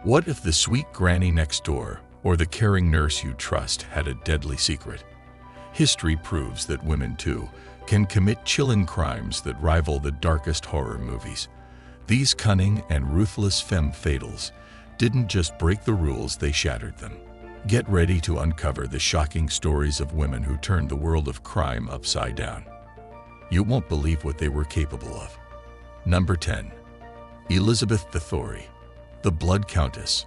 What if the sweet granny next door or the caring nurse you trust had a deadly secret? History proves that women, too, can commit chilling crimes that rival the darkest horror movies. These cunning and ruthless femme fatales didn't just break the rules, they shattered them. Get ready to uncover the shocking stories of women who turned the world of crime upside down. You won't believe what they were capable of. Number 10. Elizabeth Bathory, the Blood Countess.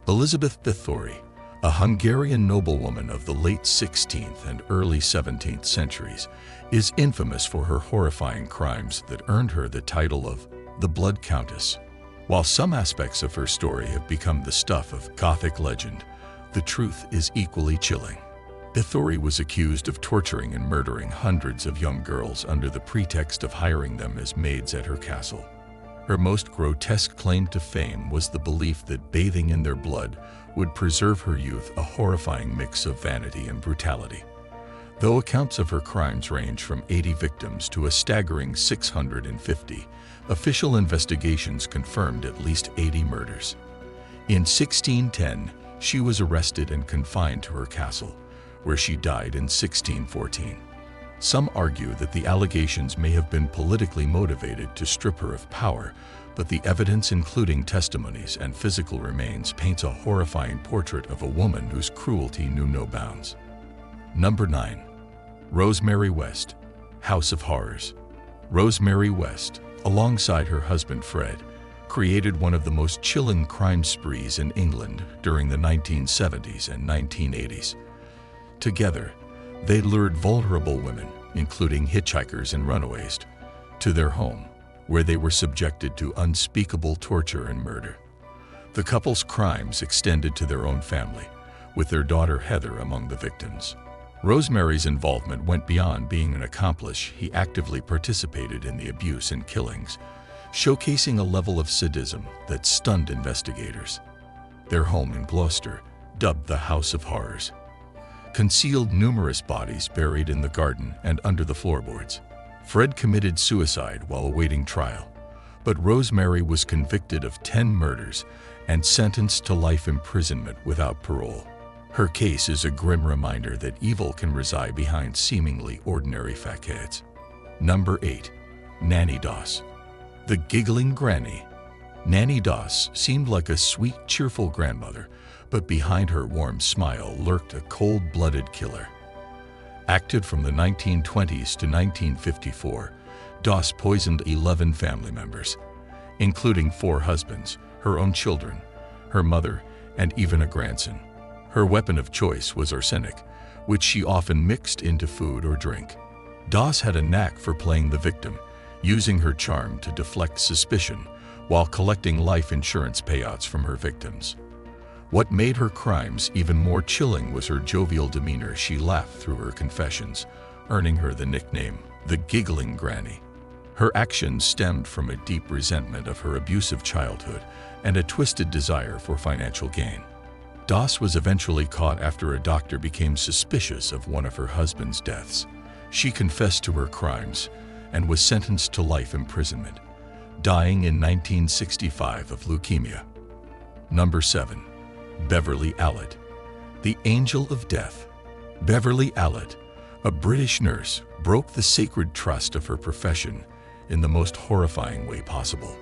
Elizabeth Bathory, a Hungarian noblewoman of the late 16th and early 17th centuries, is infamous for her horrifying crimes that earned her the title of the Blood Countess. While some aspects of her story have become the stuff of Gothic legend, the truth is equally chilling. Bathory was accused of torturing and murdering hundreds of young girls under the pretext of hiring them as maids at her castle. Her most grotesque claim to fame was the belief that bathing in their blood would preserve her youth, a horrifying mix of vanity and brutality. Though accounts of her crimes range from 80 victims to a staggering 650, official investigations confirmed at least 80 murders. In 1610, she was arrested and confined to her castle, where she died in 1614. Some argue that the allegations may have been politically motivated to strip her of power, but the evidence, including testimonies and physical remains, paints a horrifying portrait of a woman whose cruelty knew no bounds. Number 9. Rosemary West, House of Horrors. Rosemary West, alongside her husband Fred, created one of the most chilling crime sprees in England during the 1970s and 1980s. Together, they lured vulnerable women, including hitchhikers and runaways, to their home, where they were subjected to unspeakable torture and murder. The couple's crimes extended to their own family, with their daughter Heather among the victims. Rosemary's involvement went beyond being an accomplice. He actively participated in the abuse and killings, showcasing a level of sadism that stunned investigators. Their home in Gloucester, dubbed the House of Horrors, concealed numerous bodies buried in the garden and under the floorboards. Fred committed suicide while awaiting trial, but Rosemary was convicted of 10 murders and sentenced to life imprisonment without parole. Her case is a grim reminder that evil can reside behind seemingly ordinary facades. Number 8. Nanny Doss, the Giggling Granny. Nanny Doss seemed like a sweet, cheerful grandmother, but behind her warm smile lurked a cold-blooded killer. Active from the 1920s to 1954, Doss poisoned 11 family members, including 4 husbands, her own children, her mother, and even a grandson. Her weapon of choice was arsenic, which she often mixed into food or drink. Doss had a knack for playing the victim, using her charm to deflect suspicion while collecting life insurance payouts from her victims. What made her crimes even more chilling was her jovial demeanor. She laughed through her confessions, earning her the nickname, the Giggling Granny. Her actions stemmed from a deep resentment of her abusive childhood and a twisted desire for financial gain. Doss was eventually caught after a doctor became suspicious of one of her husband's deaths. She confessed to her crimes and was sentenced to life imprisonment, dying in 1965 of leukemia. Number 7. Beverly Allett, the Angel of Death. Beverly Allett, a British nurse, broke the sacred trust of her profession in the most horrifying way possible.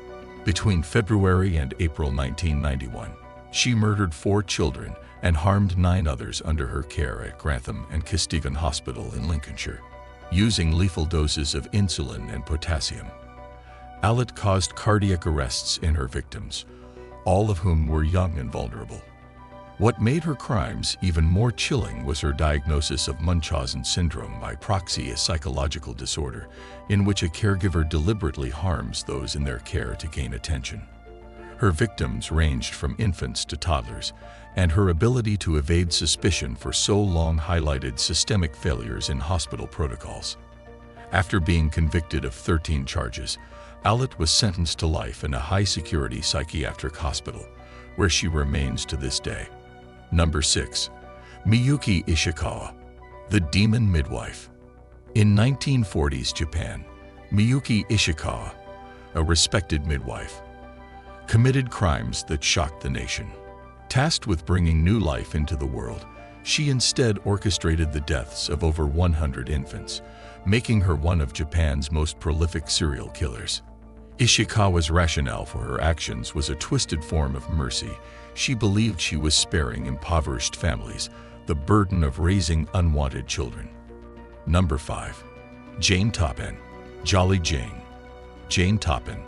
Between February and April 1991, she murdered 4 children and harmed 9 others under her care at Grantham and Kesteven Hospital in Lincolnshire, using lethal doses of insulin and potassium. Allett caused cardiac arrests in her victims, all of whom were young and vulnerable. What made her crimes even more chilling was her diagnosis of Munchausen syndrome by proxy, a psychological disorder in which a caregiver deliberately harms those in their care to gain attention. Her victims ranged from infants to toddlers, and her ability to evade suspicion for so long highlighted systemic failures in hospital protocols. After being convicted of 13 charges, Allett was sentenced to life in a high-security psychiatric hospital, where she remains to this day. Number 6. Miyuki Ishikawa, the Demon Midwife. In 1940s Japan, Miyuki Ishikawa, a respected midwife, committed crimes that shocked the nation. Tasked with bringing new life into the world, she instead orchestrated the deaths of over 100 infants, making her one of Japan's most prolific serial killers. Ishikawa's rationale for her actions was a twisted form of mercy. She believed she was sparing impoverished families the burden of raising unwanted children. Number 5. Jane Toppan, Jolly Jane. Jane Toppan,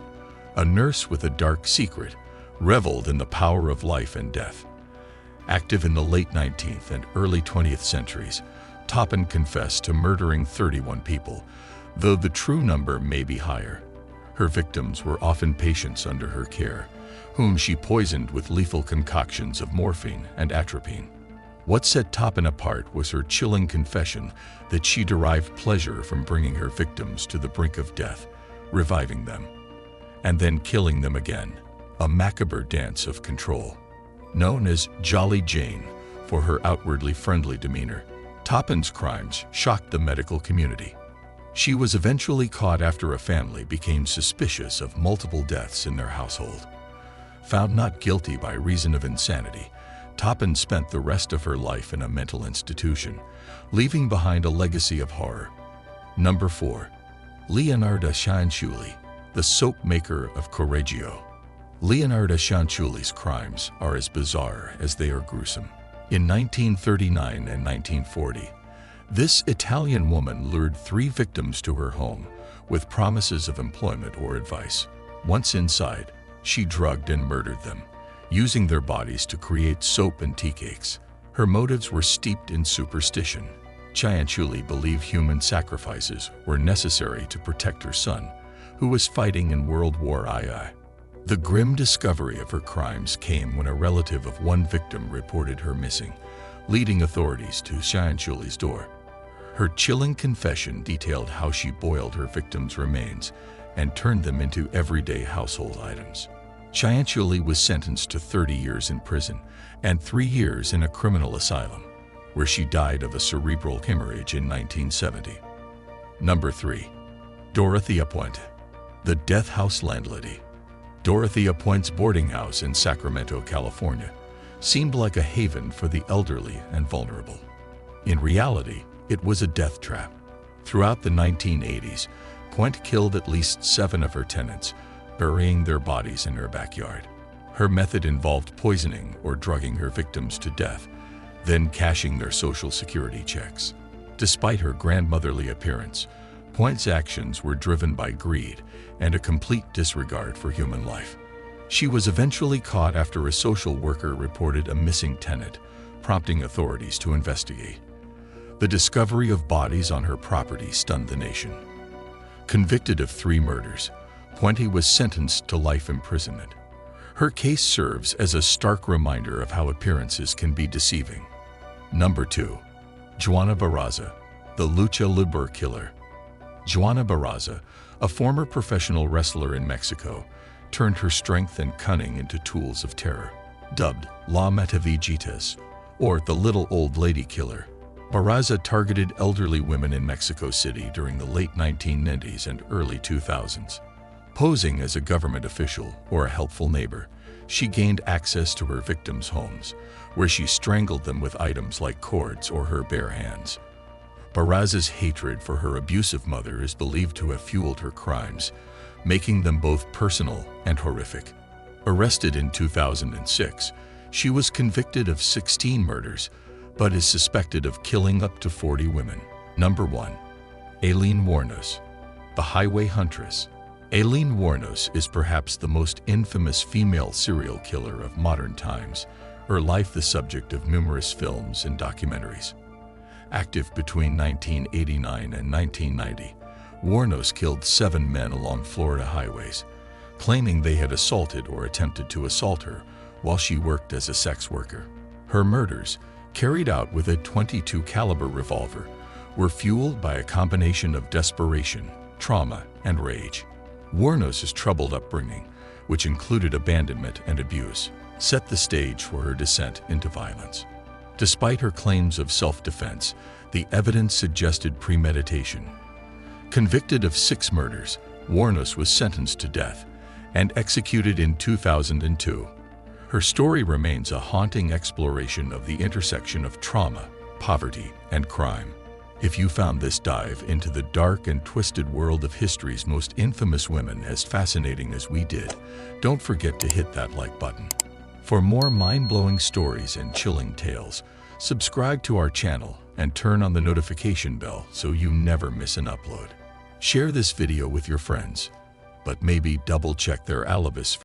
a nurse with a dark secret, reveled in the power of life and death. Active in the late 19th and early 20th centuries, Toppan confessed to murdering 31 people, though the true number may be higher. Her victims were often patients under her care, whom she poisoned with lethal concoctions of morphine and atropine. What set Toppan apart was her chilling confession that she derived pleasure from bringing her victims to the brink of death, reviving them, and then killing them again, a macabre dance of control. Known as Jolly Jane for her outwardly friendly demeanor, Toppan's crimes shocked the medical community. She was eventually caught after a family became suspicious of multiple deaths in their household. Found not guilty by reason of insanity, Toppan spent the rest of her life in a mental institution, leaving behind a legacy of horror. Number 4. Leonarda Cianciulli, the soap maker of Correggio. Leonarda Cianciulli's crimes are as bizarre as they are gruesome. In 1939 and 1940, this Italian woman lured 3 victims to her home with promises of employment or advice. Once inside, she drugged and murdered them, using their bodies to create soap and tea cakes. Her motives were steeped in superstition. Cianciulli believed human sacrifices were necessary to protect her son, who was fighting in World War II. The grim discovery of her crimes came when a relative of one victim reported her missing, leading authorities to Cianciulli's door. Her chilling confession detailed how she boiled her victims' remains and turned them into everyday household items. Cianciulli was sentenced to 30 years in prison and 3 years in a criminal asylum, where she died of a cerebral hemorrhage in 1970. Number 3. Dorothea Puente, the Death House Landlady. Dorothea Puente's boarding house in Sacramento, California, seemed like a haven for the elderly and vulnerable. In reality, it was a death trap. Throughout the 1980s, Puente killed at least 7 of her tenants, burying their bodies in her backyard. Her method involved poisoning or drugging her victims to death, then cashing their Social Security checks. Despite her grandmotherly appearance, Puente's actions were driven by greed and a complete disregard for human life. She was eventually caught after a social worker reported a missing tenant, prompting authorities to investigate. The discovery of bodies on her property stunned the nation. Convicted of 3 murders, Puente was sentenced to life imprisonment. Her case serves as a stark reminder of how appearances can be deceiving. Number 2. Juana Barraza, the Lucha Libre Killer. Juana Barraza, a former professional wrestler in Mexico, turned her strength and cunning into tools of terror. Dubbed La Matavijitas, or the Little Old Lady Killer, Barraza targeted elderly women in Mexico City during the late 1990s and early 2000s. Posing as a government official or a helpful neighbor, she gained access to her victims' homes, where she strangled them with items like cords or her bare hands. Barraza's hatred for her abusive mother is believed to have fueled her crimes, making them both personal and horrific. Arrested in 2006, she was convicted of 16 murders, but is suspected of killing up to 40 women. Number 1. Aileen Wuornos, the Highway Huntress. Aileen Wuornos is perhaps the most infamous female serial killer of modern times, her life the subject of numerous films and documentaries. Active between 1989 and 1990, Wuornos killed 7 men along Florida highways, claiming they had assaulted or attempted to assault her while she worked as a sex worker. Her murders, carried out with a .22 caliber revolver, were fueled by a combination of desperation, trauma, and rage. Wuornos' troubled upbringing, which included abandonment and abuse, set the stage for her descent into violence. Despite her claims of self-defense, the evidence suggested premeditation. Convicted of 6 murders, Wuornos was sentenced to death and executed in 2002. Her story remains a haunting exploration of the intersection of trauma, poverty, and crime. If you found this dive into the dark and twisted world of history's most infamous women as fascinating as we did, don't forget to hit that like button. For more mind-blowing stories and chilling tales, subscribe to our channel and turn on the notification bell so you never miss an upload. Share this video with your friends, but maybe double-check their alibis